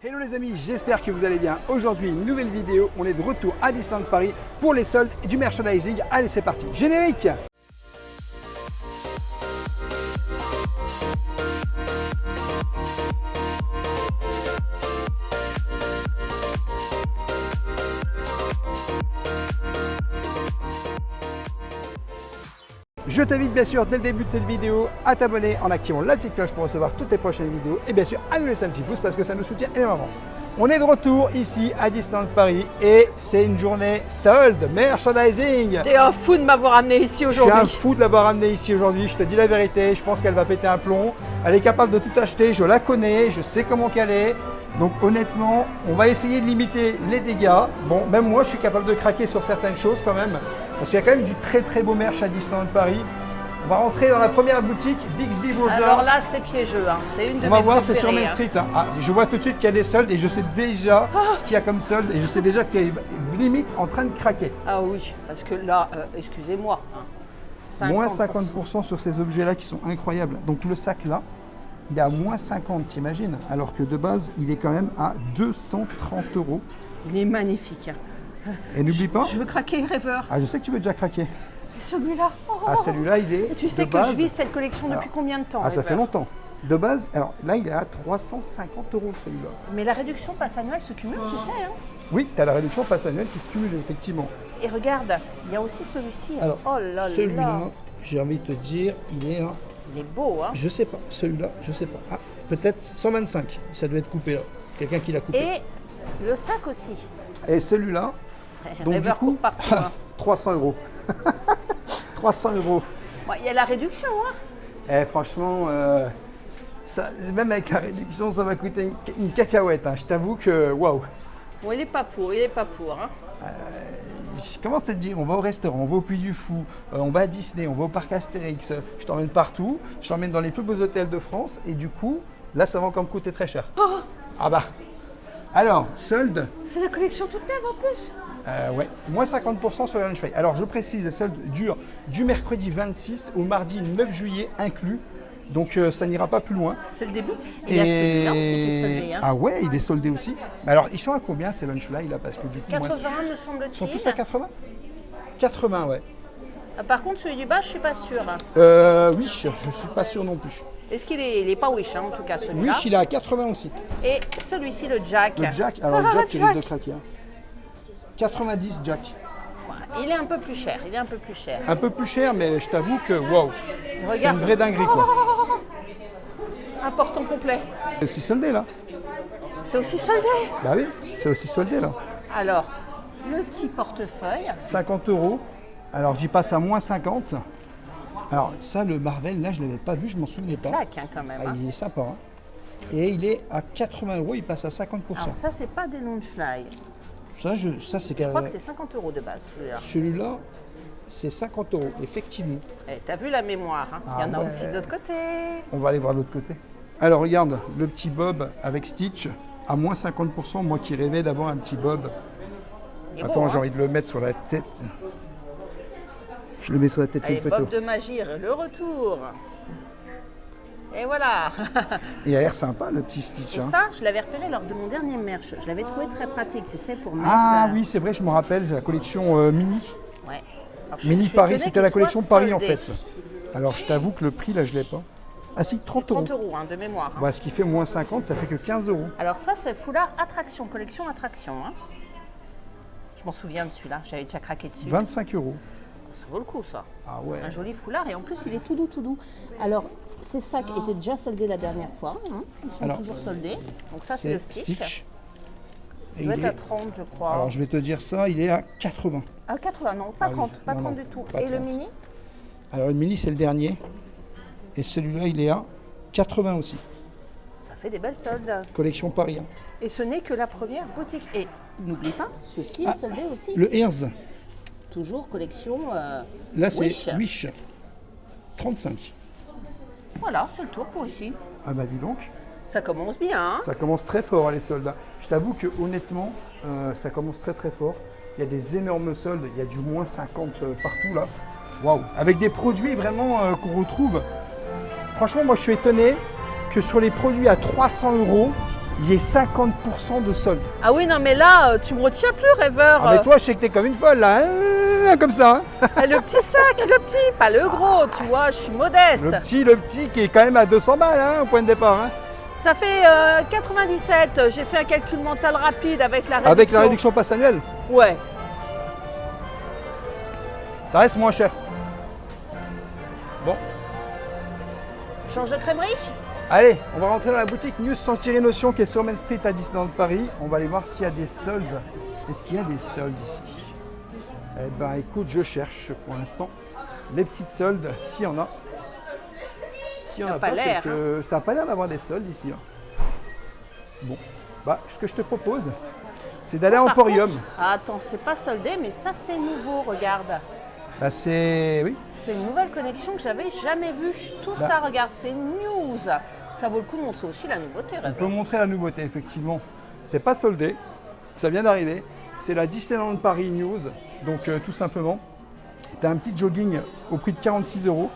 Hello les amis, j'espère que vous allez bien. Aujourd'hui, une nouvelle vidéo. On est de retour à Disneyland Paris pour les soldes et du merchandising. Allez, c'est parti. Générique! Je t'invite bien sûr dès le début de cette vidéo à t'abonner en activant la petite cloche pour recevoir toutes les prochaines vidéos et bien sûr à nous laisser un petit pouce parce que ça nous soutient énormément. On est de retour ici à Disneyland Paris et c'est une journée solde, merchandising. T'es un fou de m'avoir amené ici Je suis aujourd'hui. un fou de l'avoir amenée ici aujourd'hui, je te dis la vérité, je pense qu'elle va péter un plomb. Elle est capable de tout acheter, je la connais, je sais comment qu'elle est. Donc honnêtement, on va essayer de limiter les dégâts. Bon, même moi je suis capable de craquer sur certaines choses quand même. Parce qu'il y a quand même du très très beau merch à Disneyland Paris. On va rentrer dans la première boutique, Bixby Browser. Alors là, c'est piégeux, hein. C'est une de On va mes voir, c'est sur préférées, Main hein. Street. Hein. Ah, je vois tout de suite qu'il y a des soldes et je sais déjà ce qu'il y a comme solde. Et je sais déjà qu'il est limite en train de craquer. Ah oui, parce que là, excusez-moi. Hein. Moins 50% sur ces objets-là qui sont incroyables. Donc le sac là, il est à moins 50, t'imagines? Alors que de base, il est quand même à 230 €. Il est magnifique. Hein. Et n'oublie pas, Je veux craquer, rêveur. ah je sais que tu veux déjà craquer. Et celui-là. Oh, Ah celui-là, il est Et tu sais de que base. je vis cette collection depuis Alors, combien de temps, Ah ça fait rêveur? longtemps. De base, alors là, il est à 350 € celui-là. Mais la réduction passe annuelle se cumule, tu sais. Hein. Oui, tu as la réduction passe annuelle qui se cumule effectivement. Et regarde, il y a aussi celui-ci. Alors, Oh là celui-là, là. j'ai envie de te dire, il est à, Il est beau, hein. je sais pas, celui-là, je sais pas. Ah, peut-être 125, ça doit être coupé là. Quelqu'un qui l'a coupé. Et le sac aussi. Et celui-là, donc du Rêveur coup, court partout. Hein. 300 €. 300 €. Ouais, il y a la réduction, hein. Eh, franchement, ça, même avec la réduction, ça va coûter une cacahuète. Hein. Je t'avoue que, waouh. Bon, il est pas pour, hein. Comment te dire, on va au restaurant, on va au Puy du Fou, on va à Disney, on va au parc Astérix, je t'emmène partout, je t'emmène dans les plus beaux hôtels de France et du coup, là, ça va encore me coûter très cher. Ah bah. Alors, solde, C'est la collection toute neuve en plus. ouais, moins 50% sur les lunch pay. Alors, je précise, les soldes durent du mercredi 26 au mardi 9 juillet inclus, donc ça n'ira pas plus loin. C'est le début. Il y a celui-là aussi qui est soldé. Hein. Ah ouais, il est soldé aussi. Mais alors, ils sont à combien ces lunch-là là? Parce que du coup, moi, 80 me ils sont semble-t-il. tous à 80? 80, ouais. Par contre, celui du bas, je suis pas sûre. Oui, je suis pas sûr non plus. Est-ce qu'il est, il est pas Wish, hein, en tout cas celui-là. Oui, il est à 80 aussi. Et celui-ci, le Jack. Le Jack, alors le Jack, tu risques de craquer. Hein. 90 Jack. Il est un peu plus cher. Il est un peu plus cher. Un peu plus cher, mais je t'avoue que waouh, c'est une Regarde. vraie dinguerie quoi. Un portant complet. C'est aussi soldé là. C'est aussi soldé. Bah oui, c'est aussi soldé là. Alors, le petit portefeuille. 50 €. Alors j'y passe à moins 50. Alors ça, le Marvel, là, je ne l'avais pas vu, je m'en souvenais pas. Claque, hein, quand même. Ah, Hein. il est sympa. Hein. Et il est à 80 €, il passe à 50%. Alors ça, c'est pas des Launchfly. Ça c'est Je crois que c'est 50 € de base, celui-là. celui-là, c'est 50 €, effectivement. Eh, t'as vu la mémoire, hein. Ah Il y en a ouais. aussi de l'autre côté. On va aller voir l'autre côté. Alors regarde, le petit Bob avec Stitch à moins 50%. Moi qui rêvais d'avoir un petit Bob. Il est beau, Attends, hein. j'ai envie de le mettre sur la tête. Je le mets sur la tête, fais Allez, une photo. Bob de Magir, le retour. Et voilà. Il a l'air sympa le petit Stitch. Et Hein. ça, je l'avais repéré lors de mon dernier merch. Je l'avais trouvé très pratique, tu sais, pour mettre... Ah oui, c'est vrai, je me rappelle, c'est la collection Mini. Ouais. Alors, je Mini suis Paris, étonnée c'était la qu'il collection soit Paris en soldé. fait. Alors je t'avoue que le prix là, je l'ai pas. Ah si, 30 €. 30 € hein, de mémoire. Hein. Voilà, ce qui fait moins 50, ça fait que 15 €. Alors ça, c'est foulard attraction, collection attraction. Hein. Je m'en souviens de celui-là, j'avais déjà craqué dessus. 25 €. Ça vaut le coup, ça. Ah ouais. Un joli foulard et en plus, il est tout doux, tout doux. Alors, ces sacs étaient déjà soldés la dernière fois. Hein. Ils sont Alors, toujours soldés. Donc ça, c'est le Stitch. Et Il doit il être à est- 30, je crois. Alors je vais te dire ça, il est à 80. Ah, 80, non, pas Ah oui, 30, pas non, 30 non, du tout. pas Et le 30. mini? Alors le Mini c'est le dernier. Et celui-là il est à 80 aussi. Ça fait des belles soldes. Collection Paris. Hein. Et ce n'est que la première boutique. Et n'oublie pas, ceci est soldé aussi. Le Herz, Toujours collection là c'est Wish. Wish. 35. Voilà, c'est le tour pour ici. Ah bah dis donc, Ça commence bien. Hein. ça commence très fort hein, les soldes. Hein. Je t'avoue que honnêtement, ça commence très très fort. Il y a des énormes soldes, il y a du moins 50 partout là. Waouh. Avec des produits vraiment qu'on retrouve. Franchement, moi je suis étonné que sur les produits à 300 €, il y ait 50% de solde. Ah oui, non, mais là, tu me retiens plus, rêveur. Ah mais toi, je sais que t'es comme une folle là, comme ça. Hein. Le petit sac, le petit, pas le gros, tu vois, je suis modeste. Le petit qui est quand même à 200 balles hein, au point de départ. Hein. Ça fait 97, j'ai fait un calcul mental rapide avec la réduction. Avec la réduction passe annuelle, Ouais. ça reste moins cher. Bon, Change de crèmerie? allez, on va rentrer dans la boutique News sans tirer notion qui est sur Main Street à Disneyland Paris. On va aller voir s'il y a des soldes. Est-ce qu'il y a des soldes ici? Eh ben écoute, je cherche pour l'instant les petites soldes, s'il y en a. S'il y en a pas, c'est que ça n'a pas l'air d'avoir des soldes ici. Hein. Bon, bah ce que je te propose, c'est d'aller à Par Emporium. contre, attends, c'est pas soldé, mais ça c'est nouveau, regarde. Bah c'est... oui. C'est une nouvelle connexion que j'avais jamais vue. Tout Bah. ça, regarde, c'est news. Ça vaut le coup de montrer aussi la nouveauté. On peut montrer la nouveauté, effectivement. C'est pas soldé, ça vient d'arriver. C'est la Disneyland Paris News. Donc tout simplement, tu as un petit jogging au prix de 46 €.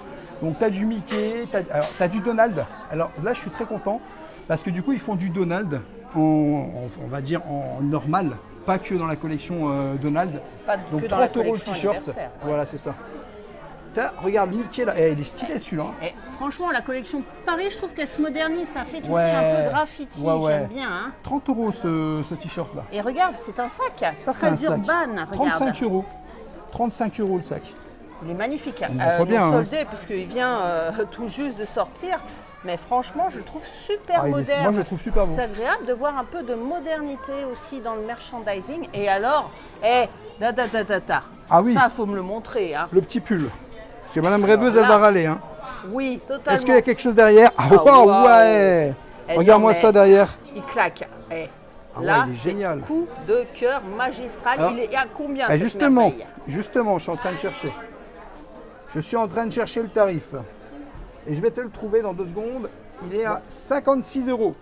Donc tu as du Mickey, tu as du Donald. Alors là, je suis très content parce que du coup, ils font du Donald on va dire en normal, pas que dans la collection Donald. Pas Donc que dans la 30 € le collection t-shirt. anniversaire, ouais. Voilà, c'est ça. Regarde Mickey là, il est stylé celui-là. Et franchement, la collection Paris, je trouve qu'elle se modernise. Ça fait, tu Ouais. sais, un peu graffiti. Ouais. J'aime bien. Hein. 30 € ce t-shirt là. Et regarde, c'est un sac. Ça, c'est un très sac. urbain. 35 €. 35 € le sac. Il est magnifique. On est trop bien, non hein. soldé, puisqu'il vient tout juste de sortir. Mais franchement, je le trouve super Ah, moderne. moi, je le trouve super beau. C'est agréable de voir un peu de modernité aussi dans le merchandising. Et alors, Ah oui. ça, faut me le montrer. Hein. Le petit pull. Parce que Madame Rêveuse, elle va râler. Hein. Oui, totalement. Est-ce qu'il y a quelque chose derrière? Ah, Ah, wow, wow. ouais. Eh Regarde-moi non, mais ça derrière. Il claque. Eh, Ah ouais, là, il est c'est génial. coup de cœur magistral. Alors, il est à combien Eh, cette justement, merveille je suis en train de chercher. Je suis en train de chercher le tarif. Et je vais te le trouver dans 2 secondes. Il est à 56 €.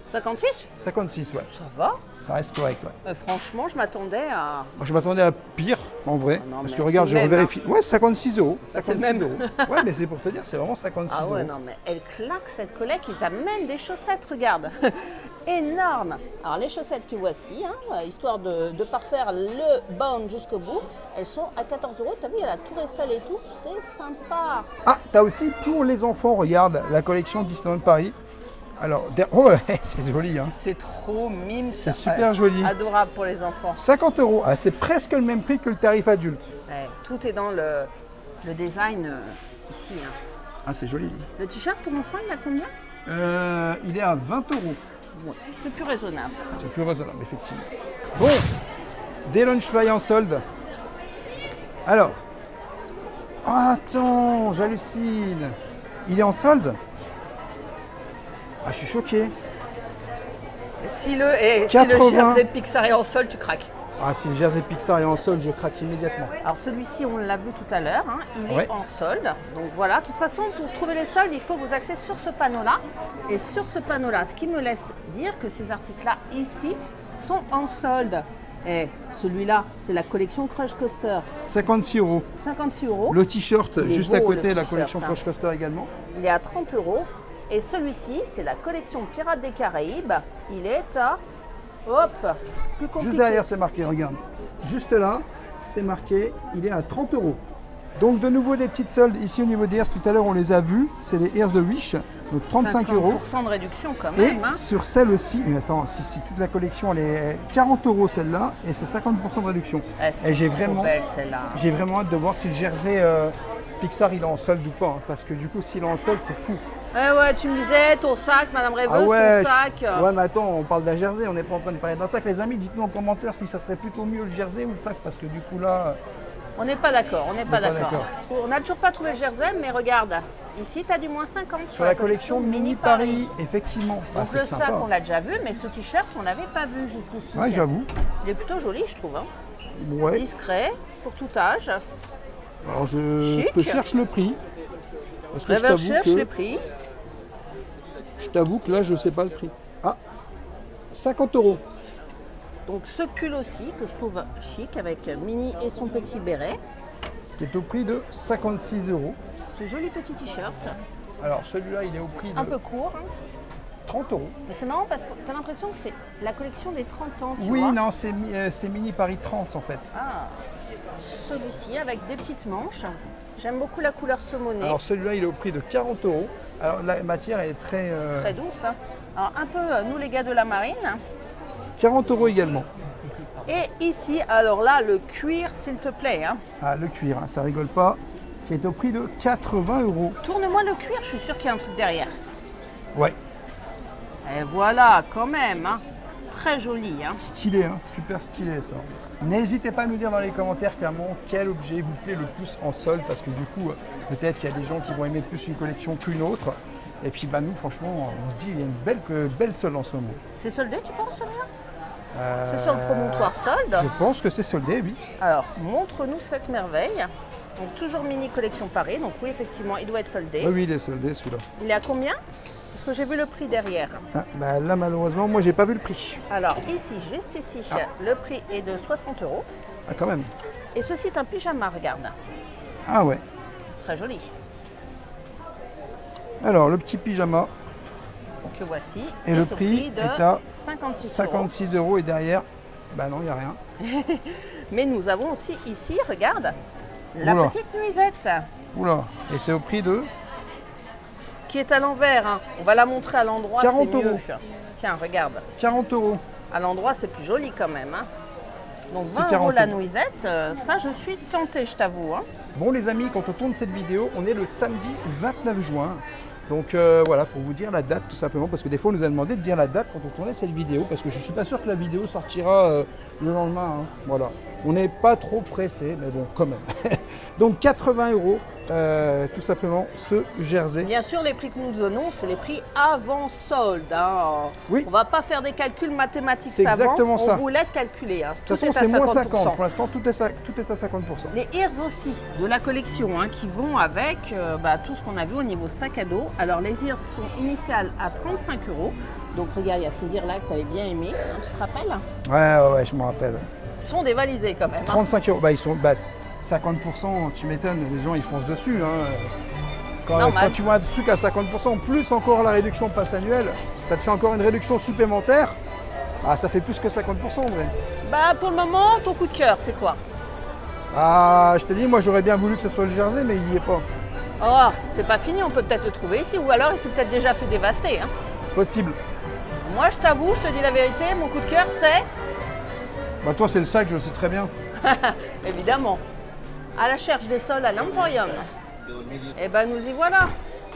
56? 56, ouais. Ça va. Ça reste correct, ouais. Franchement, je m'attendais à... Moi, je m'attendais à pire, en vrai. non, parce mais que regarde, c'est je le même, revérifie. Ouais, 56 €. Bah, c'est le 56 même. €. Ouais, mais c'est pour te dire, c'est vraiment 56 Ah ouais, €. non, mais elle claque cette collecte. Il t'a même des chaussettes, regarde. Énorme. Alors, les chaussettes que voici, hein, histoire de parfaire le bound jusqu'au bout, elles sont à 14 €. T'as vu, il y a la Tour Eiffel et tout. C'est sympa. Ah, t'as aussi pour les enfants, regarde, la collection Disneyland Paris. Alors, oh, c'est joli, hein. C'est trop mime. C'est super joli. Adorable pour les enfants. 50 €. Ah, c'est presque le même prix que le tarif adulte. Ouais, tout est dans le design ici. Hein. Ah, c'est joli. Le t-shirt pour enfants, il a combien? Il est à 20 €. Ouais, c'est plus raisonnable. C'est plus raisonnable, effectivement. Bon, des Lunchfly en solde. Alors. Oh, attends, j'hallucine. Il est en solde? Ah, je suis choqué. Si le 80. jersey Pixar est en sol, tu craques. Ah, si le jersey Pixar est en solde, je craque immédiatement. Alors celui-ci, on l'a vu tout à l'heure, hein, il Ouais. est en solde. Donc voilà, de toute façon, pour trouver les soldes, il faut vous axer sur ce panneau-là. Et sur ce panneau-là, ce qui me laisse dire que ces articles-là, ici, sont en solde. Et celui-là, c'est la collection Crush Coaster, 56 €. 56 €. Le t-shirt, Il est juste beau, à le côté, la t-shirt, collection hein. Crush Coaster également. Il est à 30 €. Et celui-ci, c'est la collection Pirates des Caraïbes. Il est à... Hop, plus compliqué. Juste derrière, c'est marqué, regarde. Juste là, c'est marqué, il est à 30 €. Donc de nouveau des petites soldes ici au niveau des Ears. Tout à l'heure, on les a vus. C'est les Ears de Wish, donc 35 €. 50% de réduction quand Et même. Hein. sur celle aussi, mais attends, si toute la collection, elle est 40 € celle-là, et c'est 50% de réduction. Elles sont Et j'ai trop vraiment, belles, celles-là. j'ai vraiment hâte de voir si le jersey Pixar il est en solde ou pas, hein, parce que du coup, s'il est en solde, c'est fou. Ouais, tu me disais, ton sac, Madame Rêveuse, Ah ouais, ton sac. ouais, mais attends, on parle d'un jersey, on n'est pas en train de parler d'un sac. Les amis, dites-nous en commentaire si ça serait plutôt mieux le jersey ou le sac, parce que du coup là, On n'est pas d'accord, on n'est pas pas d'accord. d'accord. On n'a toujours pas trouvé le jersey, mais regarde, ici, tu as du moins 50 sur la collection Mini Paris, effectivement. Ah, Donc c'est le sympa. sac, on l'a déjà vu, mais ce t-shirt, on l'avait pas vu juste ici. Ouais, j'avoue. Il est plutôt joli, je trouve. Hein. Ouais. Discret, pour tout âge. Alors je Chic. te cherche le prix. Parce que Rêveur cherche les prix. je t'avoue que là, je sais pas le prix. Ah, 50 €. Donc ce pull aussi, que je trouve chic, avec Minnie et son petit béret. Qui est au prix de 56 €. Ce joli petit t-shirt, Alors celui-là, il est au prix de un peu court. Hein. 30 euros. Mais c'est marrant parce que tu as l'impression que c'est la collection des 30 ans, tu Oui, vois. non, c'est Mini Paris 30 en fait. Ah, celui-ci avec des petites manches. J'aime beaucoup la couleur saumonée. Alors celui-là, il est au prix de 40 euros. Alors la matière elle est très... Très douce. Hein. Alors un peu nous les gars de la marine. 40 euros également. Et ici, alors là, le cuir, s'il te plaît. Hein. Ah, le cuir, hein, ça rigole pas. Qui est au prix de 80 euros. Tourne-moi le cuir, je suis sûre qu'il y a un truc derrière. Ouais. Et voilà, quand même. Hein. Très joli. Hein. Stylé, hein, super stylé ça. N'hésitez pas à nous dire dans les commentaires clairement quel objet vous plaît le plus en solde, parce que du coup, peut-être qu'il y a des gens qui vont aimer plus une collection qu'une autre. Et puis bah, nous, franchement, on se dit il y a une belle solde en ce moment. C'est soldé, tu penses, celui-là? C'est sur le promontoire solde. Je pense que c'est soldé, oui. Alors, montre-nous cette merveille. Donc, toujours mini collection Paris. Donc, oui, effectivement, il doit être soldé. Oui, il est soldé celui-là. Il est à combien? Parce que j'ai vu le prix derrière. Ah, bah, là, malheureusement, moi, j'ai pas vu le prix. Alors, ici, juste ici, le prix est de 60 euros. Ah, quand même. Et ceci est un pyjama, regarde. Ah ouais. Très joli. Alors, le petit pyjama. Que voici. Et le au prix de est à 56 € et derrière, bah non, il n'y a rien. Mais nous avons aussi ici, regarde, la Oula. petite nuisette Oula, et c'est au prix de qui est à l'envers. Hein. On va la montrer à l'endroit, 40 c'est mieux. euros. Tiens, regarde. 40 euros. À l'endroit, c'est plus joli quand même. Hein. Donc C'est 20 € 40 la euros. nuisette, ça je suis tentée, je t'avoue. Hein. Bon les amis, quand on tourne cette vidéo, on est le samedi 29 juin. Donc voilà, pour vous dire la date tout simplement, parce que des fois on nous a demandé de dire la date quand on tournait cette vidéo, parce que je ne suis pas sûr que la vidéo sortira le lendemain. Hein. Voilà, on n'est pas trop pressé, mais bon, quand même. Donc 80 €, tout simplement, ce jersey. Bien sûr, les prix que nous donnons, c'est les prix avant solde. Hein. Oui. On ne va pas faire des calculs mathématiques C'est savants, exactement on ça. vous laisse calculer. Hein. De toute façon, c'est moins 50. Pour l'instant, tout est à 50%. Les ears aussi de la collection hein, qui vont avec tout ce qu'on a vu au niveau sac à dos. Alors les ears sont initiales à 35 €. Donc regarde, il y a ces ears là que tu avais bien aimé, hein, tu te rappelles? Ouais, je me rappelle. Ils sont dévalisés quand même. Hein. 35 €, bah ils sont 50%, tu m'étonnes, les gens ils foncent dessus. Hein. Quand tu vois un truc à 50%, plus encore la réduction passe annuelle, ça te fait encore une réduction supplémentaire. Ah, ça fait plus que 50% en vrai. Bah pour le moment, ton coup de cœur, c'est quoi? Ah, je te dis, moi j'aurais bien voulu que ce soit le jersey, mais il n'y est pas. Oh, c'est pas fini, on peut peut-être le trouver ici, ou alors il s'est peut-être déjà fait dévaster. Hein. C'est possible. Moi je t'avoue, je te dis la vérité, mon coup de cœur c'est... Bah toi c'est le sac, je le sais très bien. Évidemment. À la recherche des sols à l'Emporium. Et ben nous y voilà.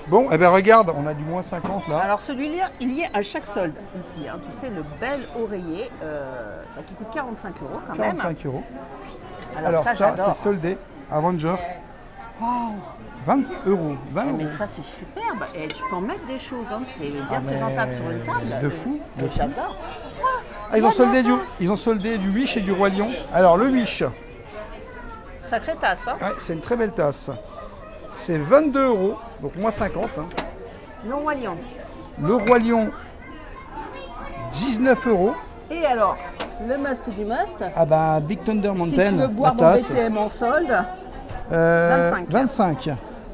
Bon, et ben regarde, on a du moins 50 là. Alors celui-là, il y est à chaque solde ici. Hein. Tu sais, le bel oreiller qui coûte 45 € quand 45 même. €. Alors ça, c'est j'adore. soldé, Avenger. Wow. 20 €. 20 Mais €. ça, c'est superbe. Et tu peux en mettre des choses. Hein. C'est bien Ah, mais présentable sur une table. de fou, de fou. J'adore. Ah, ils ont soldé du Wish et du Roi Lion. Alors le Wish, Sacrée tasse. Hein. ouais, c'est une très belle tasse. C'est 22 €, donc moins 50. Hein. Le Roi Lion. Le Roi Lion, 19 €. Et alors, le must du must. Ah bah Big Thunder Si Mountain, tu veux boire la mon tasse, BCM en solde. 25. 25.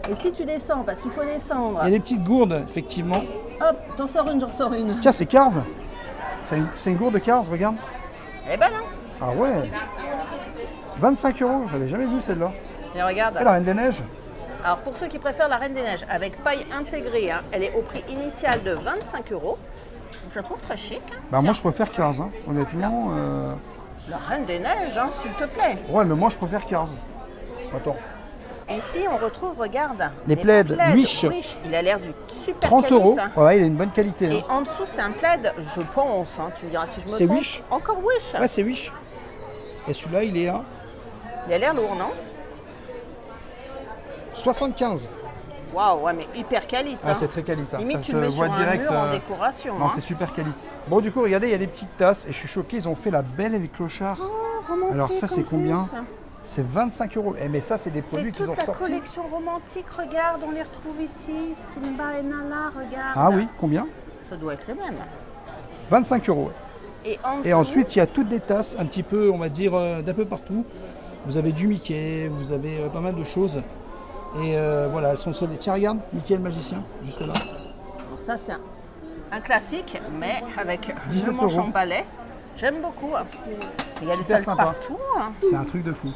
Et si tu descends, parce qu'il faut descendre. Il y a des petites gourdes, effectivement. Hop, t'en sors une, j'en sors une. Tiens, c'est Cars. C'est une gourde Cars, regarde. Elle est belle, hein? Ah ouais. 25 €, j'avais jamais vu celle-là. Et regarde. Et la Reine des Neiges. Alors pour ceux qui préfèrent la Reine des Neiges avec paille intégrée, hein, elle est au prix initial de 25 €. Je la trouve très chic. Hein. Bah moi je préfère Cars, hein. Honnêtement. La Reine des Neiges, hein, s'il te plaît. Ouais, mais moi je préfère Cars. Attends. Ici, on retrouve, regarde, Les plaids Wish. Il a l'air du super 30 qualité, €. hein. Ouais, il a une bonne qualité. Et Hein. en dessous, c'est un plaid, je pense. Hein, tu me diras si je me trompe. C'est Wish. Encore Wish. Ouais, c'est Wish. Et celui-là, il est à Il a l'air lourd, non? 75. Waouh, ouais, mais hyper qualité. Ah, hein. c'est très qualité. Limite, Ça tu se le mets voit sur direct. un mur en décoration. Non, hein. c'est super qualité. Bon, du coup, regardez, il y a des petites tasses et je suis choqué, ils ont fait la Belle et les Clochards. Oh, romantique Alors ça, c'est en combien? plus. C'est 25 €. Eh, mais ça, c'est des C'est produits qu'ils ont toute la sortis. collection romantique, regarde, on les retrouve ici. Simba et Nala, regarde. Ah oui, combien? Ça doit être les mêmes. 25 €. Ouais. Et, en Et dessous, ensuite, il y a toutes des tasses, un petit peu, on va dire, d'un peu partout. Vous avez du Mickey, vous avez pas mal de choses. Et voilà, elles sont soldées. Tiens, regarde, Mickey le magicien, juste là. alors ça, c'est Un classique, mais avec 17 le manche €. en balai. J'aime beaucoup. Il y a des Super soldes sympa. partout. C'est un truc de fou.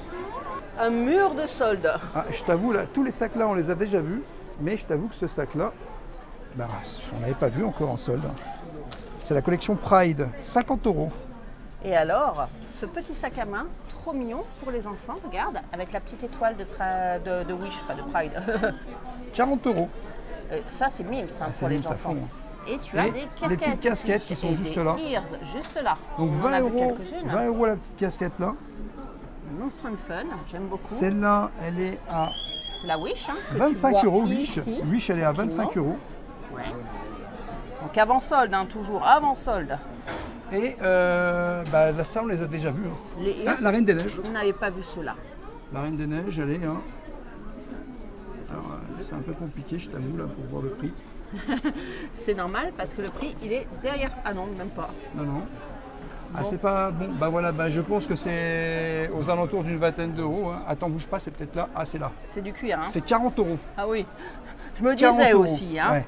Un mur de soldes. Ah, je t'avoue, là, tous les sacs là, on les a déjà vus, mais je t'avoue que ce sac-là, bah, on n'avait pas vu encore en solde. C'est la collection Pride, 50 €. Et alors, ce petit sac à main, trop mignon pour les enfants, regarde, avec la petite étoile de Wish, pas de Pride. 40 €. Ça, c'est mimes hein, c'est pour les mimes, ça enfants. fond, Et tu as Et des les casquettes. petites casquettes aussi, qui sont et juste des là. ears, juste là. Donc On en 20 a vu €, quelques-unes. 20 € la petite casquette là. Monstre and Fun, j'aime beaucoup. Celle-là, elle est à C'est la Wish. Hein, que tu 25 vois € Wish. ici. Wish, elle est à 25 €. Ouais. Donc avant solde, hein, toujours avant solde. Et bah, ça, on les a déjà vus. Hein. Les Ah, ears, la Reine des Neiges. vous n'avez pas vu cela. La Reine des Neiges, elle est. Hein. Alors, c'est un peu compliqué, je t'avoue, là, pour voir le prix. C'est normal parce que le prix, il est derrière. Ah non, même pas. Non, non. Ah, Bon. c'est pas. Bon, bah voilà, bah, je pense que c'est aux alentours d'une vingtaine d'euros. Hein. Attends, bouge pas, c'est peut-être là. Ah, c'est là. C'est du cuir. Hein. C'est 40 €. Ah oui. Je me 40 disais € aussi. Hein. Ouais.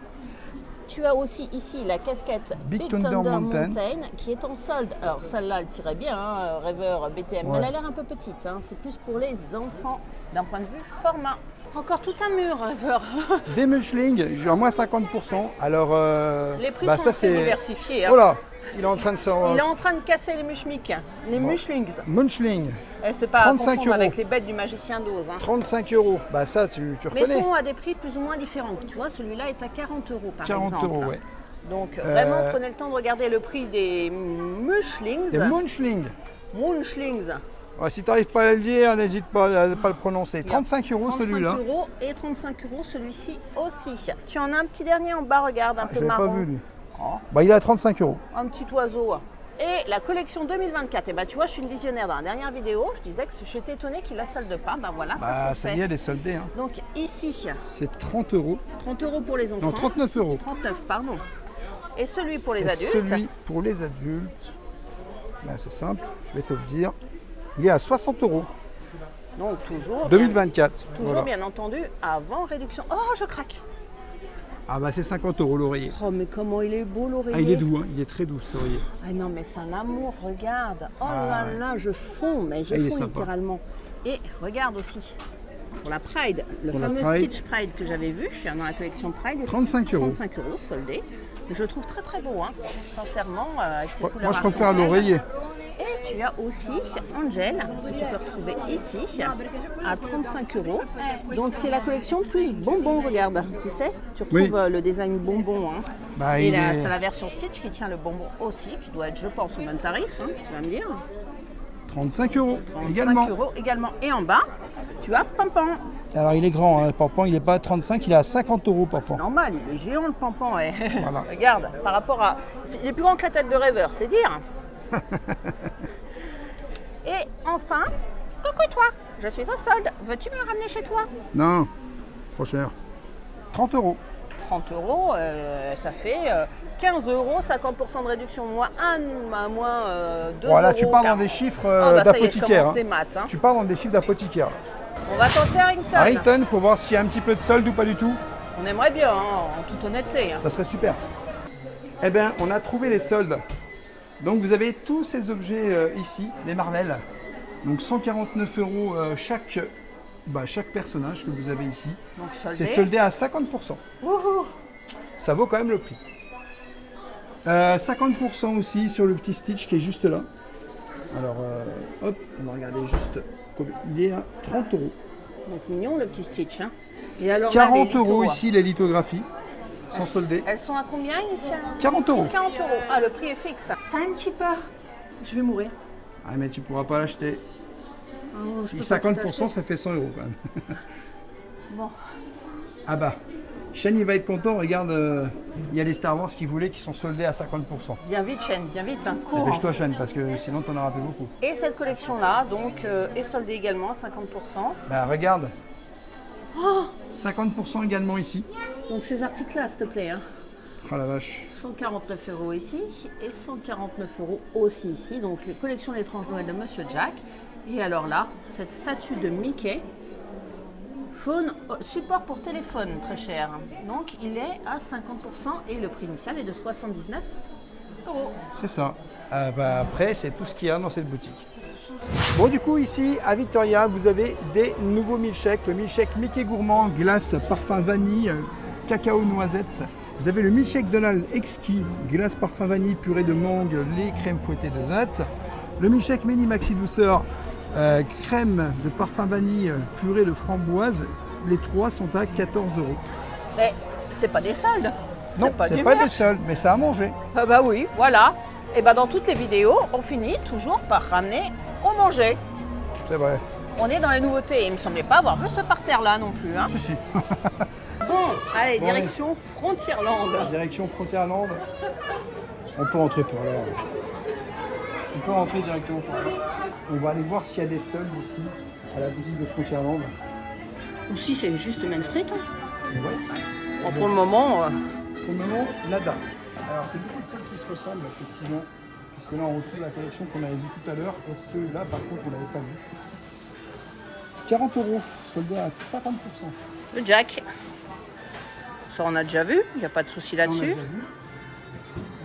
Tu as aussi ici la casquette Big Thunder Mountain. qui est en solde. Alors celle-là, elle tirait bien, hein, Rêveur BTM, mais Ouais. elle a l'air un peu petite. Hein. C'est plus pour les enfants d'un point de vue format. Encore tout un mur, Rêveur. Des Mushling, j'ai à moins 50%. Alors. Les prix bah, sont ça, assez c'est. diversifiés. Hein. Oh là, il est en train de se. Il est en train de casser les mushmiks, les mushlings. Mushling, C'est pas à 35 confondre €. avec les bêtes du magicien d'Oz. Hein. 35 €. Bah, ça, tu Mais reconnais. sont à des prix plus ou moins différents. Tu vois, celui-là est à 40 € par 40 exemple. €, ouais. Donc vraiment, prenez le temps de regarder le prix des mushlings. Des Mushling. Mushlings. Ouais, si tu n'arrives pas à le dire, n'hésite pas à ne pas le prononcer. 35 € 35 celui-là. € et 35 € celui-ci aussi. Tu en as un petit dernier en bas, regarde, un Je peu l'avais marron. pas vu lui. Oh. Bah, il est à 35 €. Un petit oiseau. Et la collection 2024, et bah tu vois, je suis une visionnaire dans la dernière vidéo, je disais que j'étais étonnée qu'il la solde pas. Bah voilà, Bah, ça ça s'est y est, fait. elle est soldée. Hein. Donc ici, C'est 30 €. 30 € pour les enfants. Non, 39 €. 39, pardon. Et celui pour les Et adultes. celui pour les adultes, bah, c'est simple, je vais te le dire. Il est à 60 €. Donc toujours, 2024. bien, toujours Voilà. bien entendu, avant réduction. Oh, je craque. Ah bah c'est 50 € l'oreiller. Oh, mais comment il est beau l'oreiller. Ah, il est doux, hein. Il est très doux cet oreiller. Ah non, mais c'est un amour, regarde. Oh Ah, là ouais. là, je fonds, mais je Ah, il est fonds sympa. littéralement. Et regarde aussi, pour la Pride, le Pour la fameux Pride. Stitch Pride que j'avais vu dans la collection Pride. est 35 €. 35 € soldé. Je le trouve très très beau, hein. Sincèrement, avec ses couleurs Moi je préfère arc-en-ciel. l'oreiller. Et tu as aussi Angel, que tu peux retrouver ici, à 35 €. Donc c'est la collection plus bonbon, regarde. Tu sais, tu retrouves Oui. le design bonbon. Hein. Bah, Et il tu as est la version Stitch qui tient le bonbon aussi, qui doit être, je pense, au même tarif, hein, tu vas me dire. 35 € 35 également. € également. Et en bas, tu as Pampan. Alors il est grand, hein, le pampan, il n'est pas à 35, il est à 50 € pampan. Normal, il est géant le Pampan. Ouais. Voilà. Regarde, par rapport à. Il est plus grand que la tête de Rêveur, c'est dire. Et enfin, coucou toi, je suis en solde. Veux-tu me le ramener chez toi? Non, trop cher. 30 €. 30 €, ça fait 15 €, 50% de réduction, moins 2 Voilà, €. tu parles dans des chiffres Oh, bah, ça y est, je d'apothicaire. commence Hein. des maths. Hein. Tu parles dans des chiffres d'apothicaire. On va tenter Harrington. Harrington, pour voir s'il y a un petit peu de solde ou pas du tout. On aimerait bien, hein, en toute honnêteté. Hein. Ça serait super. Eh bien, on a trouvé les soldes. Donc vous avez tous ces objets ici, les Marvel. Donc 149 € chaque personnage que vous avez ici. Donc soldé. C'est soldé à 50%. Wouhou. Ça vaut quand même le prix. 50% aussi sur le petit Stitch qui est juste là. Alors, hop, on va regarder juste. Il est à 30 €. Donc mignon le petit Stitch. Hein. Et alors là, 40 les lithos, € ici les lithographies sont soldées. Elles sont à combien ici? 40 €. 40 €. Ah, le prix est fixe. T'as un petit peu. Je vais mourir. Ah mais tu pourras pas l'acheter. Oh, je peux pas tout 50% acheter. ça fait 100 € quand même. Bon. Ah bah, Shane il va être content, regarde, il y a les Star Wars qui voulaient qui sont soldés à 50%. Viens vite, Shane, viens vite. Hein. Cours. Dépêche-toi Shane parce que sinon t'en auras plus beaucoup. Et cette collection-là, donc, est soldée également à 50%. Bah regarde, Oh, 50% également ici. donc ces articles-là, s'il te plaît. Hein. Oh la vache. 149 € ici et 149 € aussi ici. Donc, les collections d'étranges Noël de Monsieur Jack. Et alors là, cette statue de Mickey. Phone, support pour téléphone, très cher. Donc il est à 50% et le prix initial est de 79 €. C'est ça. Après, c'est tout ce qu'il y a dans cette boutique. Bon, du coup, ici, à Victoria, vous avez des nouveaux milkshakes. Le milkshake Mickey Gourmand, glace, parfum vanille, cacao, noisette. Vous avez le milkshake Donald exquis, glace, parfum vanille, purée de mangue, lait, crème fouettée de nattes. Le milkshake Mini Maxi Douceur, crème de parfum vanille, purée de framboise. Les trois sont à 14 €. Mais c'est pas des soldes. Non, c'est pas des seuls, mais ça a mangé. Ah bah oui, voilà. Et bah dans toutes les vidéos, on finit toujours par ramener au manger. C'est vrai. On est dans les nouveautés. Il me semblait pas avoir vu ce parterre-là non plus. Hein. Si, si. Bon, allez, direction Frontierland. Direction Frontierland. On peut entrer par là. On peut rentrer directement par là. On va aller voir s'il y a des soldes ici, à la boutique de Frontierland. Ou si c'est juste Main Street. Hein. Ouais. Bon, pour le moment... Pour le moment, nada. Alors, c'est beaucoup de soldes qui se ressemblent, effectivement. Puisque là, on retrouve la collection qu'on avait vue tout à l'heure. Et ceux-là, par contre, on ne l'avait pas vu. 40 €, soldé à 50%. Le Jack. Ça, on a déjà vu. Il n'y a pas de souci là-dessus.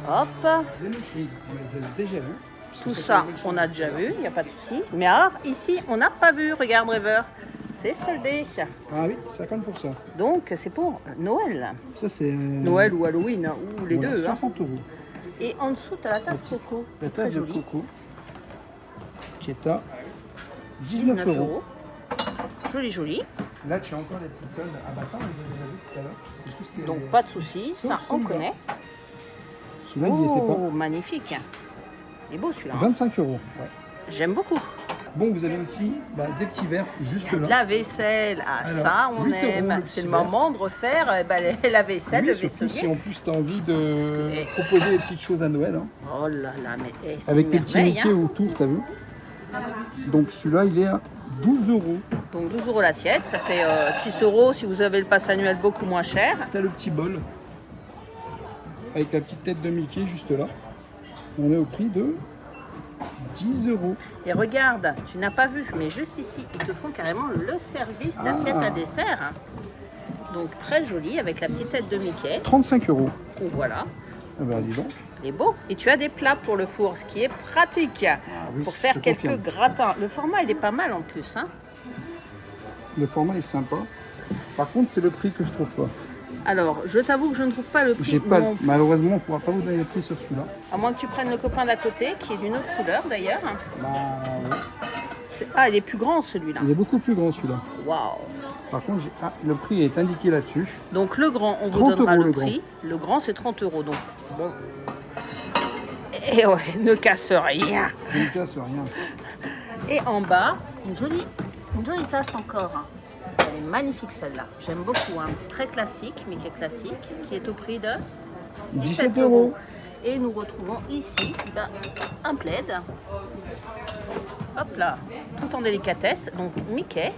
Hop. Les milkshakes, on les a déjà vus. Tout ça, on a déjà vu. Il n'y a pas de souci. Mais alors, ici, on n'a pas vu. Regarde, Rêveur. C'est soldé. Ah oui, 50%. Donc, c'est pour Noël. Ça, c'est... Noël ou Halloween, hein, ou les voilà, deux. 60 €. Et en dessous, tu as la tasse coco. La tasse Très de jolie. coco, qui est à 19 €. Joli, joli. Là, tu as encore des petites soldes. Ah bah ça, on les a déjà vu tout à l'heure. C'est tout ce qui est- Donc, pas de souci. Sauf Ça, on celui-là. connaît. Celui-là, il n'y était Oh, magnifique. Il est beau celui-là. pas. 25 €. Ouais. J'aime beaucoup. Bon, vous avez aussi des petits verres juste là. La vaisselle, ah Alors, ça on 8 € aime. le C'est petit le verre. moment de refaire la vaisselle, Oui, le surtout si vaisselier. en plus tu as envie de que- proposer des petites choses à Noël. Hein. Oh là là, mais c'est Avec une tes petits merveille, Mickey hein. autour, t'as vu. Donc celui-là, il est à 12 €. Donc 12 € l'assiette, ça fait 6 € si vous avez le pass annuel beaucoup moins cher. Tu as le petit bol avec la petite tête de Mickey juste là. On est au prix de 10 €. Et regarde, tu n'as pas vu, mais juste ici, ils te font carrément le service d'assiette à dessert. Hein. Donc très joli avec la petite tête de Mickey. 35 €. Donc voilà, Ah bah dis donc. il est beau. Et tu as des plats pour le four, ce qui est pratique oui, pour je faire te quelques confirme. gratins. Le format, il est pas mal en plus. Hein. Le format est sympa. Par contre, c'est le prix que je trouve pas. Alors, je t'avoue que je ne trouve pas le prix. J'ai pas, non plus. malheureusement, on ne pourra pas vous donner le prix sur celui-là. À moins que tu prennes le copain d'à côté, qui est d'une autre couleur d'ailleurs. Bah, ouais. Ah, il est plus grand celui-là. Il est beaucoup plus grand celui-là. Waouh. Par contre, le prix est indiqué là-dessus. Donc le grand, on vous 30 donnera € le le prix. Le grand, c'est 30 €. Donc, bon. Et ouais, ne casse rien. Je ne casse rien. Et en bas, une jolie tasse encore. Hein. Elle est magnifique celle-là. J'aime beaucoup. Hein. Très classique, Mickey classique, qui est au prix de 17 €. Et nous retrouvons ici un plaid. Hop là, tout en délicatesse. Donc Mickey,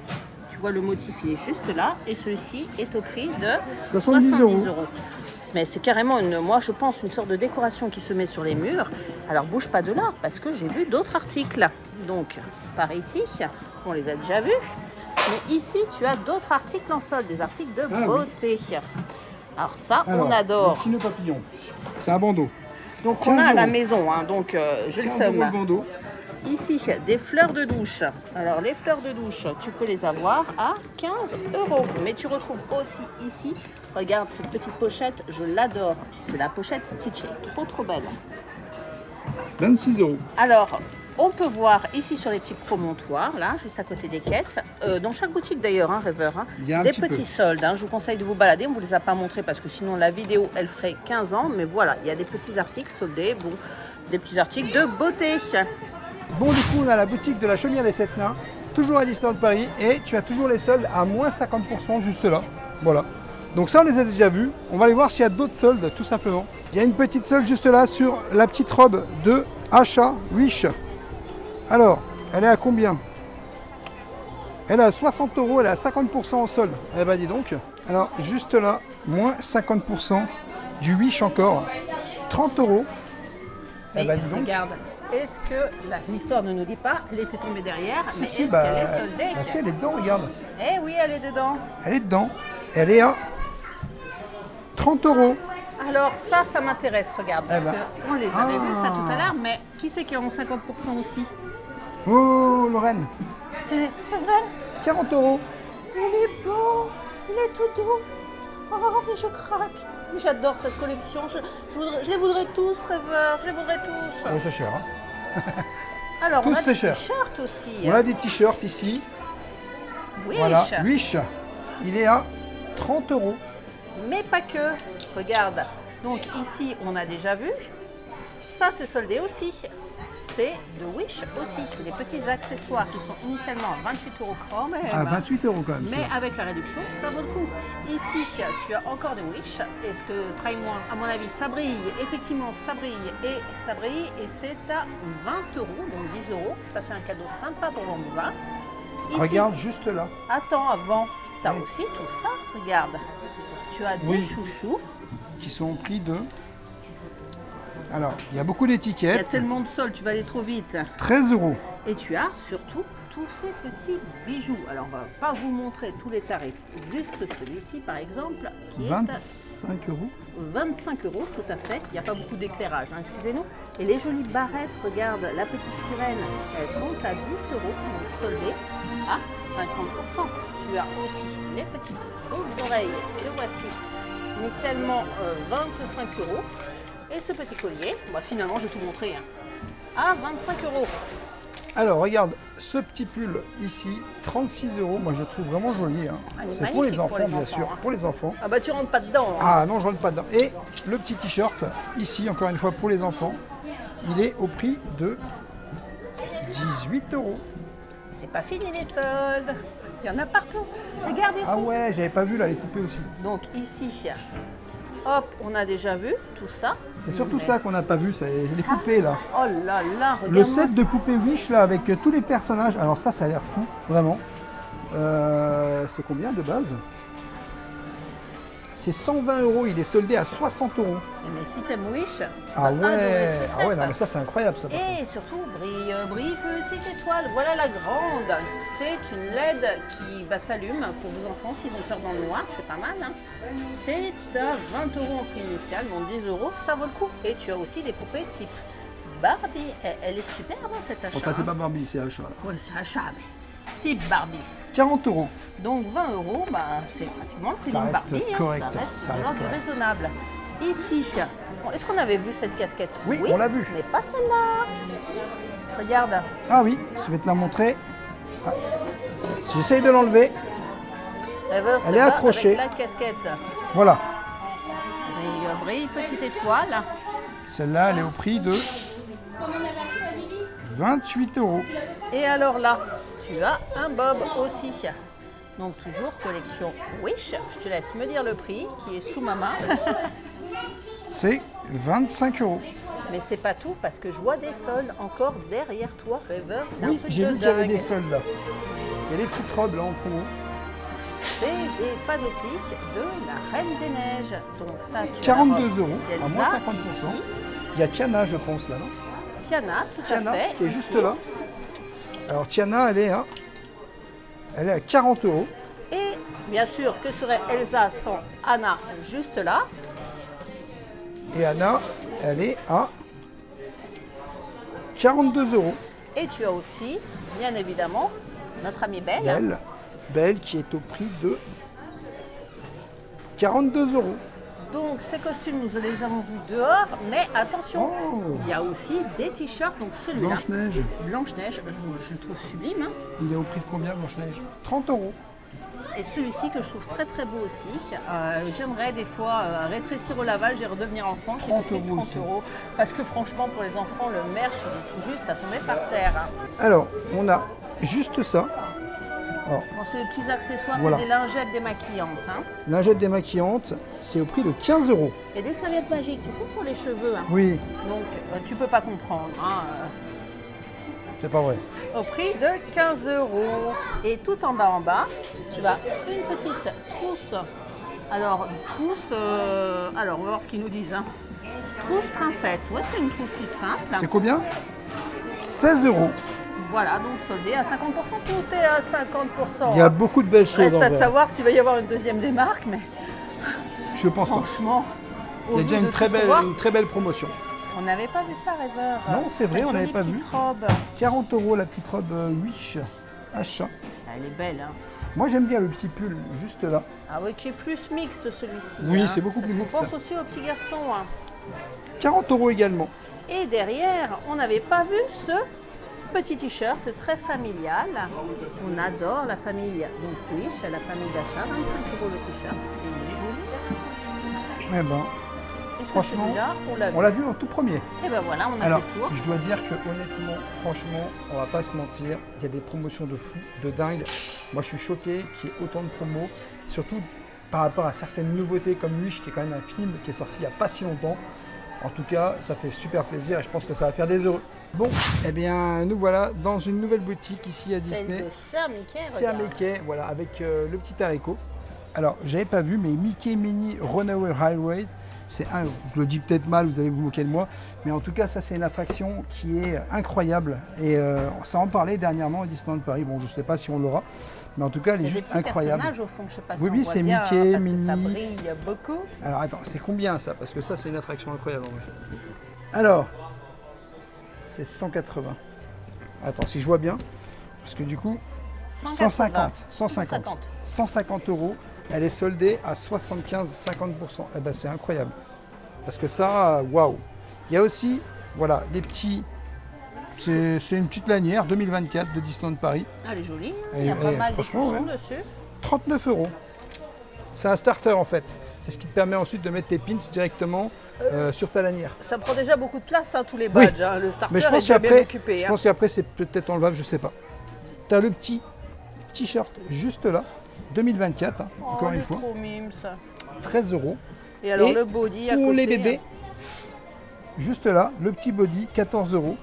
tu vois le motif, il est juste là. Et celui-ci est au prix de 70 €. €. Mais c'est carrément, moi je pense, une sorte de décoration qui se met sur les murs. Alors bouge pas de là, parce que j'ai vu d'autres articles. Donc, par ici, on les a déjà vus. Mais ici, tu as d'autres articles en solde, des articles de Ah oui. beauté. Alors ça, Alors, on adore. Le petit nœud papillon. C'est un bandeau. Donc on a 15 à la €. maison, hein, donc je le 15 € somme. le bandeau. Ici, des fleurs de douche. Alors les fleurs de douche, tu peux les avoir à 15 €. Mais tu retrouves aussi ici, regarde cette petite pochette, je l'adore. C'est la pochette stitchée, trop belle. 26 €. Alors, on peut voir ici sur les petits promontoires, là, juste à côté des caisses, dans chaque boutique d'ailleurs, hein, Rêveur, hein, Il y a un des petit petits peu. soldes. Hein. Je vous conseille de vous balader, on ne vous les a pas montrés parce que sinon la vidéo, elle ferait 15 ans. Mais voilà, il y a des petits articles soldés, bon, des petits articles de beauté. Bon, du coup, on a la boutique de la Chaumière des 7 Nains, toujours à Disneyland Paris, et tu as toujours les soldes à moins 50% juste là. Voilà. Donc ça, on les a déjà vus. On va aller voir s'il y a d'autres soldes, tout simplement. Il y a une petite solde juste là sur la petite robe de Achat Wish. Alors, elle est à combien? Elle est à 60 €, elle est à 50% en solde. Eh ben dis donc. Alors, juste là, moins 50% du Wish encore. 30 €. Eh ben dis donc. Regarde, est-ce que l'histoire ne nous dit pas, elle était tombée derrière, mais Si, est-ce bah, qu'elle est soldée? ah, si, elle est dedans, regarde. Eh oui, elle est dedans. Elle est dedans. Elle est à 30 €. Alors ça m'intéresse, regarde, parce ben. qu'on les avait vus ça tout à Ah. l'heure, mais qui c'est qui en 50% aussi? Oh, Lorraine, C'est Sven. 40 €. Il est beau, il est tout doux. Oh, mais je craque. Mais j'adore cette collection, je les voudrais tous, rêveurs, je les voudrais tous. Oh, c'est cher. Hein. Alors, tous on a c'est des cher. t-shirts aussi. On a des t-shirts ici. Wish. Voilà, Wish. Il est à 30 €. Mais pas que. Regarde. Donc ici, on a déjà vu. Ça, c'est soldé aussi. C'est de Wish aussi. C'est des petits accessoires qui sont initialement à 28 € quand même. À 28 € quand même. Mais avec la réduction, ça vaut le coup. Ici, tu as encore des Wish. Est-ce que, trahis-moi, à mon avis, ça brille. Effectivement, ça brille et ça brille. Et c'est à 20 €, donc 10 €. Ça fait un cadeau sympa pour l'endroit. Ici, Regarde juste là. attends, avant, tu as Oui. aussi tout ça. Regarde. Tu as des Oui. chouchous. Qui sont au prix de... Alors, il y a beaucoup Il y a d'étiquettes. tellement de soldes, tu vas aller trop vite. 13 €. Et tu as surtout tous ces petits bijoux. Alors, on va pas vous montrer tous les tarifs. Juste celui-ci, par exemple, qui est à 25 €. 25 € tout à fait. Il n'y a pas beaucoup d'éclairage, hein, excusez-nous. Et les jolies barrettes, regarde, la petite sirène, elles sont à 10 €, donc soldées à 50%. Tu as aussi les petites boucles d'oreilles, et le voici. Initialement 25 €. Et ce petit collier, bah, finalement je vais tout montrer, hein, à 25 €. Alors, regarde, ce petit pull ici, 36 €. Moi, je le trouve vraiment joli. Hein. Ah, il est C'est pour les magnifique enfants, pour les bien enfants, sûr. hein. Pour les enfants. Ah bah tu rentres pas dedans. Hein. Ah non, je rentre pas dedans. Et le petit t-shirt, ici, encore une fois, pour les enfants, il est au prix de 18 €. C'est pas fini les soldes. Il y en a partout. Regarde ici. Ah ouais, j'avais pas vu là, les poupées aussi. Donc ici, hop, on a déjà vu tout ça. C'est surtout Mais- ça qu'on n'a pas vu, c'est les poupées là. Oh là là, regarde. Le set de poupées Wish là, avec tous les personnages. Alors ça a l'air fou, vraiment. C'est combien de base? C'est 120 €, il est soldé à 60 €. Mais si t'aimes Wish, tu Ah vas adorer ouais, ce ah ouais, set. non mais ça c'est incroyable ça. par contre. Et surtout, brille, brille, petite étoile. Voilà la grande. C'est une LED qui s'allume pour vos enfants s'ils ont peur dans le noir. C'est pas mal. Hein. C'est à 20 € en prix initial, donc 10 €, ça vaut le coup. Et tu as aussi des poupées type Barbie. Elle est superbe hein, cette achat. Enfin c'est pas Barbie, c'est achat là. Ouais, c'est achat, mais type Barbie. 40 €. Donc 20 €, bah, c'est pratiquement le prix Ça d'une reste Barbie. correct, Ça reste, ça reste genre du correct. raisonnable. Ici, bon, est-ce qu'on avait vu cette casquette? Oui, on l'a vue. Mais pas celle-là. Regarde. Ah oui, je vais te la montrer. Ah. Si j'essaye de l'enlever, Rêveur Elle se est bat accrochée. avec la casquette. voilà. Brille, brille, petite étoile. Celle-là, elle est au prix de 28 €. Et alors là, tu as un bob aussi. Donc toujours collection Wish. Je te laisse me dire le prix qui est sous ma main. C'est 25 €. Mais c'est pas tout parce que je vois des soldes encore derrière toi, Rêveur. C'est un Oui, truc j'ai de vu qu'il y avait dingue. des soldes là. Il y a des petites robes là en promo. C'est des panoplies de la Reine des Neiges. Donc ça, tu as 42 la €, robe à d'Elsa moins 50%. ici. Il y a Tiana, je pense, là, non? Tiana, tout Tiana, à fait. qui est ici. juste là. Alors Tiana, elle est à 40 €. Et bien sûr, que serait Elsa sans Anna juste là? Et Anna, elle est à 42 €. Et tu as aussi, bien évidemment, notre amie Belle. Belle, Belle qui est au prix de 42 €. Donc ces costumes, nous les avons vus dehors, mais attention, Oh. il y a aussi des t-shirts, donc celui-là. Blanche-Neige, Blanche-Neige, je le trouve sublime. Hein. il est au prix de combien Blanche-Neige? 30 €. Et celui-ci que je trouve très très beau aussi. J'aimerais des fois rétrécir au lavage et redevenir enfant, qui est au prix de 30 € 30 aussi. €. Parce que franchement, pour les enfants, le merch, il est tout juste à tomber par terre. Hein. Alors, on a juste ça. Alors, Bon, ces petits accessoires, Voilà. c'est des lingettes démaquillantes. Hein. lingette démaquillante, c'est au prix de 15 €. Et des serviettes magiques, tu sais, pour les cheveux. Hein. Oui, Donc, tu peux pas comprendre. Hein. c'est pas vrai. Au prix de 15 €. Et tout en bas, tu as une petite trousse. Alors, trousse, alors on va voir ce qu'ils nous disent. Hein. Trousse princesse. Ouais, c'est une trousse toute simple. C'est combien 16 €. Voilà, donc soldé à 50%, tout est à 50%. Il y a beaucoup de belles choses Reste en à vrai. savoir s'il va y avoir une deuxième démarque, mais Je pense pas. franchement, Il y a déjà une très belle promotion. On n'avait pas vu ça, Rêveur. Non, c'est vrai, Cette on n'avait jolie pas vu. petite robe. 40 € la petite robe Wish achat. Elle est belle, hein. Moi j'aime bien le petit pull juste là. Ah oui, qui est plus mixte celui-ci. Oui, hein, c'est beaucoup plus parce qu'on mixte. pense aussi aux petits garçons. Hein. 40 € également. Et derrière, on n'avait pas vu ce petit t-shirt très familial. On adore la famille donc Wish, la famille d'achat, 25 € le t-shirt. Il est joli. Eh ben, Est-ce que franchement, celui-là, on l'a vu en tout premier. Et ben voilà, on a Alors, fait le tour. je dois dire que honnêtement, franchement, on va pas se mentir, il y a des promotions de fou, de dingue. Moi, je suis choqué qu'il y ait autant de promos, surtout par rapport à certaines nouveautés comme Wish, qui est quand même un film qui est sorti il n'y a pas si longtemps. En tout cas, ça fait super plaisir et je pense que ça va faire des heureux. Bon, eh bien, nous voilà dans une nouvelle boutique ici à Disney. Celle de Sir Mickey, C'est à regarde. Mickey, voilà, avec le petit haricot. Alors, j'avais pas vu, mais Mickey Mini Runaway Highway, c'est un, je le dis peut-être mal, vous allez vous moquer de moi, mais en tout cas, ça c'est une attraction qui est incroyable. Et ça en parlait dernièrement à Disneyland Paris. Bon, je sais pas si on l'aura, mais en tout cas, elle est Il y a des juste petits incroyable. personnages au fond, je sais pas si Oui, on oui, voit c'est bien, Mickey, hein, parce Minnie. que ça brille beaucoup. Alors attends, c'est combien ça? Parce que ça, c'est une attraction incroyable en vrai. Alors, c'est 180. Attends, si je vois bien, parce que du coup, 150. 150 €. Elle est soldée à 75-50%. Eh ben, c'est incroyable. Parce que ça, waouh. Il y a aussi, voilà, des petits. C'est une petite lanière 2024 de Disneyland Paris. Elle est jolie, hein. Et- Il y a pas et mal franchement, d'écussons ouais. dessus. 39 €. C'est un starter en fait. C'est ce qui te permet ensuite de mettre tes pins directement sur ta lanière. Ça prend déjà beaucoup de place, hein, tous les badges. Hein. Le starter Mais je est pense déjà bien qu'après, occupé. je hein. pense qu'après c'est peut-être enlevable, je sais pas. Tu as le petit t-shirt juste là, 2024, hein, Oh, encore il une est fois, trop mime, ça. 13 €. Et alors Et le body à pour côté, les bébés, hein. juste là, le petit body, 14 €.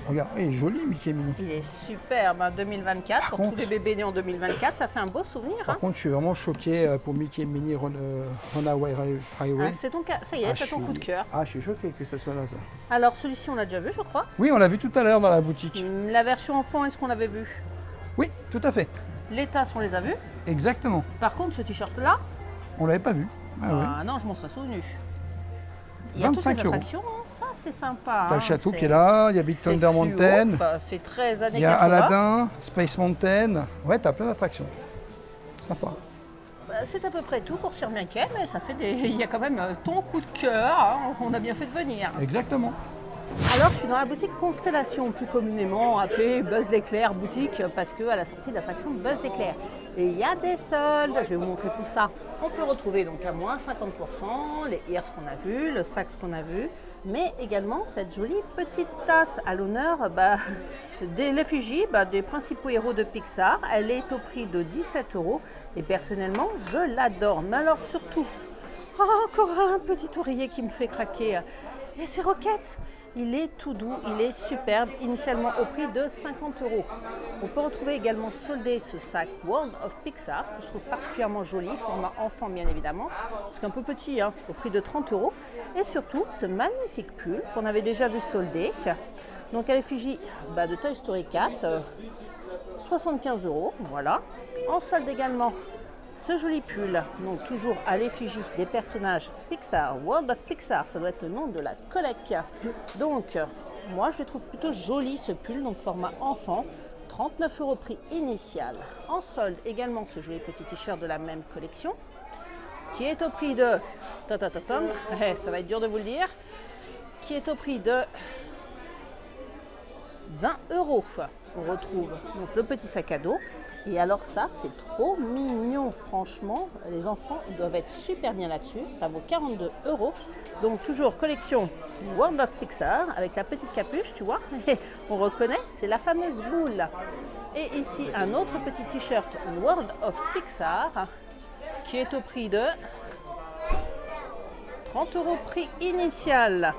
Regarde, il est joli Mickey Mini. Il est superbe, hein, 2024. Par Pour contre- tous les bébés nés en 2024, ça fait un beau souvenir. Par Hein. contre, je suis vraiment choqué pour Mickey Mini Runaway Highway. Ah, c'est ton cas, ça y est, Ah, t'as je ton suis- coup de cœur. Ah, je suis choqué que ça soit là, ça. Alors celui-ci, on l'a déjà vu, je crois. Oui, on l'a vu tout à l'heure dans la boutique. La version enfant, est-ce qu'on l'avait vu? Oui, tout à fait. Les tasses, on les a vus. Exactement. Par contre, ce t-shirt-là, On l'avait pas vu. Ah, ouais. non, je m'en serais souvenu. Il y a toutes 25 les €. attractions, hein, ça c'est sympa. T'as hein, le château c'est- qui est là, il y a Big c'est Thunder fluo, Mountain, enfin, c'est très années il y a 80. Aladdin, Space Mountain. Ouais, t'as plein d'attractions. Sympa. Bah, c'est à peu près tout pour Sir Mickey, mais ça fait des... il y a quand même ton coup de cœur, hein, on a bien fait de venir. Exactement. Alors, je suis dans la boutique Constellation, plus communément appelée Buzz l'éclair boutique, parce qu'à la sortie de l'attraction de Buzz l'éclair. Et il y a des soldes, je vais vous montrer tout ça. On peut retrouver donc à moins 50% les ears qu'on a vus, le sax qu'on a vu, mais également cette jolie petite tasse à l'honneur de l'effigie des principaux héros de Pixar. Elle est au prix de 17 € et personnellement, je l'adore. Mais alors surtout, encore un petit oreiller qui me fait craquer. Et c'est Roquette. Il est tout doux, il est superbe, initialement au prix de 50 €. On peut retrouver également soldé ce sac World of Pixar, que je trouve particulièrement joli, format enfant bien évidemment, parce qu'un peu petit, hein, au prix de 30 €. Et surtout, ce magnifique pull qu'on avait déjà vu soldé, donc à l'effigie de Toy Story 4, 75 €, voilà. En solde également, ce joli pull, donc toujours à l'effigie des personnages Pixar, World of Pixar, ça doit être le nom de la collecte. Donc, moi je le trouve plutôt joli ce pull, donc format enfant, 39 € prix initial. En solde également ce joli petit t-shirt de la même collection, qui est au prix de, ça va être dur de vous le dire, qui est au prix de 20 €. On retrouve donc le petit sac à dos. Et alors ça, c'est trop mignon, franchement. Les enfants, ils doivent être super bien là-dessus. Ça vaut 42 €. Donc toujours collection World of Pixar avec la petite capuche, tu vois. On reconnaît, c'est la fameuse boule. Et ici, un autre petit t-shirt World of Pixar qui est au prix de 30 € prix initial.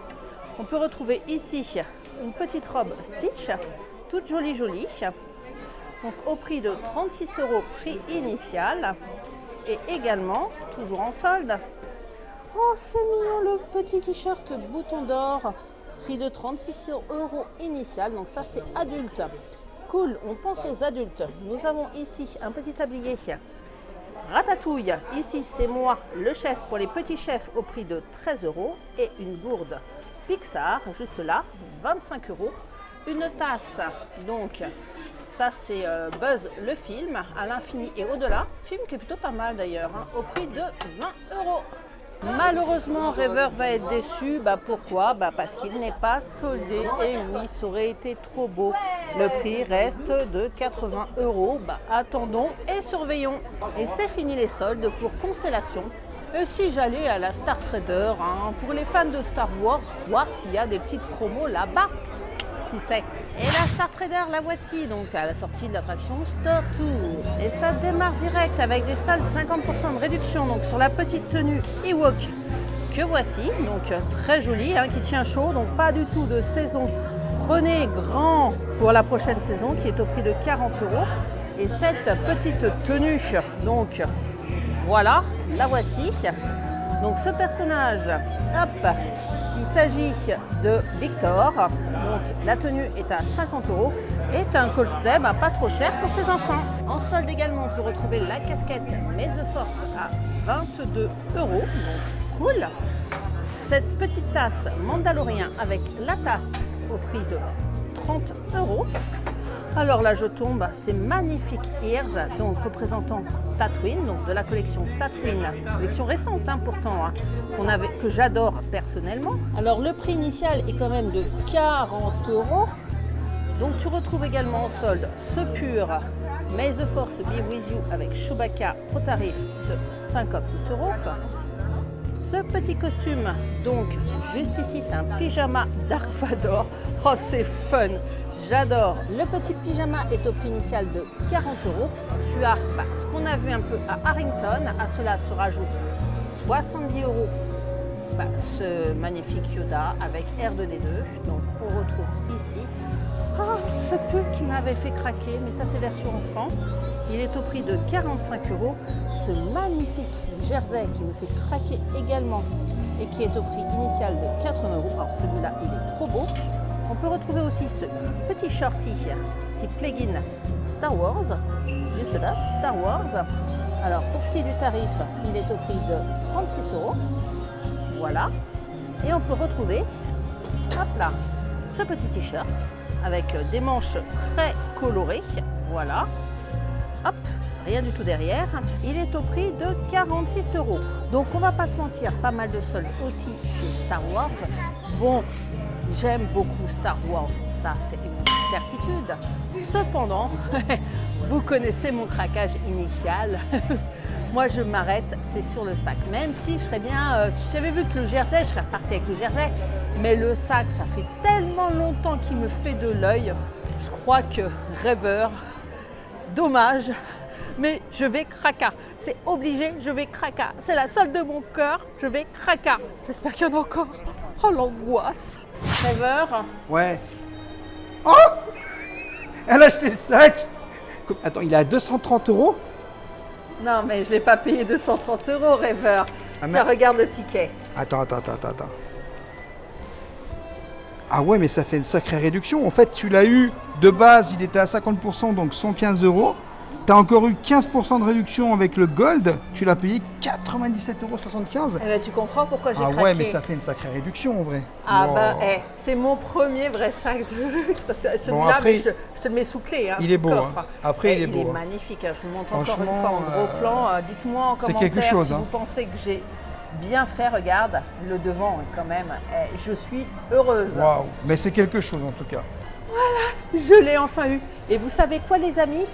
On peut retrouver ici une petite robe Stitch, toute jolie. Donc au prix de 36 € prix initial. Et également, toujours en solde, oh c'est mignon le petit t-shirt bouton d'or prix de 36 € initial, donc ça c'est adulte. Cool, on pense aux adultes. Nous avons ici un petit tablier Ratatouille. Ici c'est moi, le chef pour les petits chefs au prix de 13 € et une gourde Pixar, juste là, 25 €. Une tasse, donc ça c'est Buzz le film, à l'infini et au-delà. Film qui est plutôt pas mal d'ailleurs, hein, au prix de 20 €. Malheureusement, Rêveur va être déçu. Pourquoi? Parce qu'il n'est pas soldé. Et oui, ça aurait été trop beau. Le prix reste de 80 €. Attendons et surveillons. Et c'est fini les soldes pour Constellation. Et si j'allais à la Star Trader, hein, pour les fans de Star Wars, voir s'il y a des petites promos là-bas. Qui sait? Et la Star Trader, la voici, donc à la sortie de l'attraction Store Tour. Et ça démarre direct avec des soldes 50% de réduction, donc sur la petite tenue Ewok que voici, donc très jolie, hein, qui tient chaud, donc pas du tout de saison. Prenez grand pour la prochaine saison qui est au prix de 40 €. Et cette petite tenue, donc voilà, la voici. Donc ce personnage, hop, il s'agit de Victor, donc la tenue est à 50 € et un cosplay pas trop cher pour tes enfants. En solde également, on peut retrouver la casquette May the Force à 22 €, donc cool. Cette petite tasse Mandalorien avec la tasse au prix de 30 €. Alors là je tombe, c'est magnifique Ears, donc représentant Tatooine, donc de la collection Tatooine, collection récente pourtant, que j'adore personnellement. Alors le prix initial est quand même de 40 €. Donc tu retrouves également en solde ce pur May the Force Be With You avec Chewbacca au tarif de 56 €. Ce petit costume, donc juste ici, c'est un pyjama Dark Vador. Oh c'est fun! J'adore. Le petit pyjama est au prix initial de 40 €. Tu as ce qu'on a vu un peu à Harrington. À cela se rajoute 70 €. Ce magnifique Yoda avec R2D2. Donc on retrouve ici. Ce pull qui m'avait fait craquer, mais ça c'est version enfant. Il est au prix de 45 €. Ce magnifique jersey qui me fait craquer également et qui est au prix initial de 80 €. Alors celui-là, il est trop beau. On peut retrouver aussi ce petit shorty type legging Star Wars, juste là, Star Wars. Alors pour ce qui est du tarif, il est au prix de 36 €. Voilà. Et on peut retrouver, hop là, ce petit t-shirt avec des manches très colorées. Voilà. Hop, rien du tout derrière. Il est au prix de 46 €. Donc on va pas se mentir, pas mal de soldes aussi chez Star Wars. Bon, j'aime beaucoup Star Wars, ça c'est une certitude. Cependant, vous connaissez mon craquage initial. Moi je m'arrête, c'est sur le sac. Même si je serais bien, si j'avais vu que le jersey, je serais repartie avec le jersey. Mais le sac, ça fait tellement longtemps qu'il me fait de l'œil. Je crois que Rêveur, dommage, mais je vais craquer. C'est obligé, je vais craquer. C'est la solde de mon cœur, je vais craquer. J'espère qu'il y en a encore. Oh l'angoisse. Rêveur. Ouais. Oh! Elle a acheté le sac. Attends, il est à 230 €? Non, mais je ne l'ai pas payé 230 €, Rêveur. Tiens, regarde le ticket. Attends. Ah ouais, mais ça fait une sacrée réduction. En fait, tu l'as eu de base, il était à 50%, donc 115 €. Tu as encore eu 15% de réduction avec le Gold. Tu l'as payé 97,75 €. Eh ben, tu comprends pourquoi j'ai craqué. Ah ouais, mais ça fait une sacrée réduction en vrai. Ah wow. C'est mon premier vrai sac de luxe. Parce que celui-là, Bon, après, je te le mets sous clé. Il est beau. Hein. Après, il est beau. Il est magnifique. Je vous montre encore une fois en gros plan. Dites-moi en commentaire quelque chose, si vous pensez que j'ai bien fait. Regarde, le devant quand même. Je suis heureuse. Waouh, mais c'est quelque chose en tout cas. Voilà, je l'ai enfin eu. Et vous savez quoi les amis,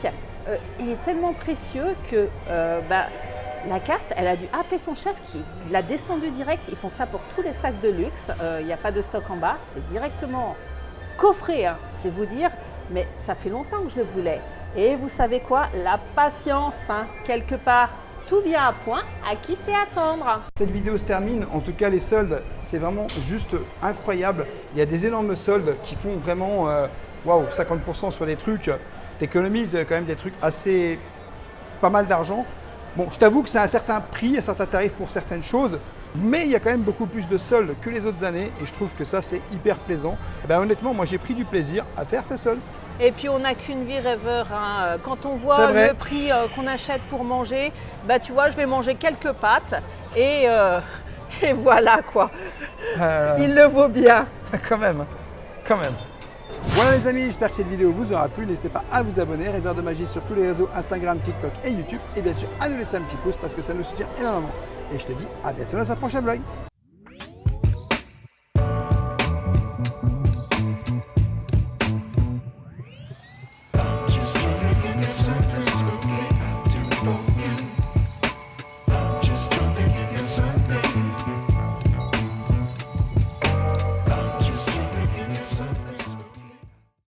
il est tellement précieux que la cast, elle a dû appeler son chef qui l'a descendu direct. Ils font ça pour tous les sacs de luxe. Il n'y a pas de stock en bas. C'est directement coffré, hein, c'est vous dire. Mais ça fait longtemps que je le voulais. Et vous savez quoi? La patience, hein, quelque part. Tout vient à point, à qui c'est attendre. Cette vidéo se termine, en tout cas les soldes, c'est vraiment juste incroyable. Il y a des énormes soldes qui font vraiment, waouh, 50% sur les trucs. T'économises quand même des trucs assez, pas mal d'argent. Bon, je t'avoue que c'est un certain prix, un certain tarif pour certaines choses. Mais il y a quand même beaucoup plus de soldes que les autres années et je trouve que ça c'est hyper plaisant. Ben, honnêtement, moi j'ai pris du plaisir à faire ces soldes. Et puis on n'a qu'une vie rêveur, hein. Quand on C'est voit vrai. le prix qu'on achète pour manger, bah tu vois, je vais manger quelques pâtes et voilà quoi. Il le vaut bien. Quand même, hein. Quand même. Voilà les amis, j'espère que cette vidéo vous aura plu. N'hésitez pas à vous abonner, Rêveur de Magie sur tous les réseaux Instagram, TikTok et YouTube. Et bien sûr à nous laisser un petit pouce parce que ça nous soutient énormément. Et je te dis à bientôt dans un prochain vlog.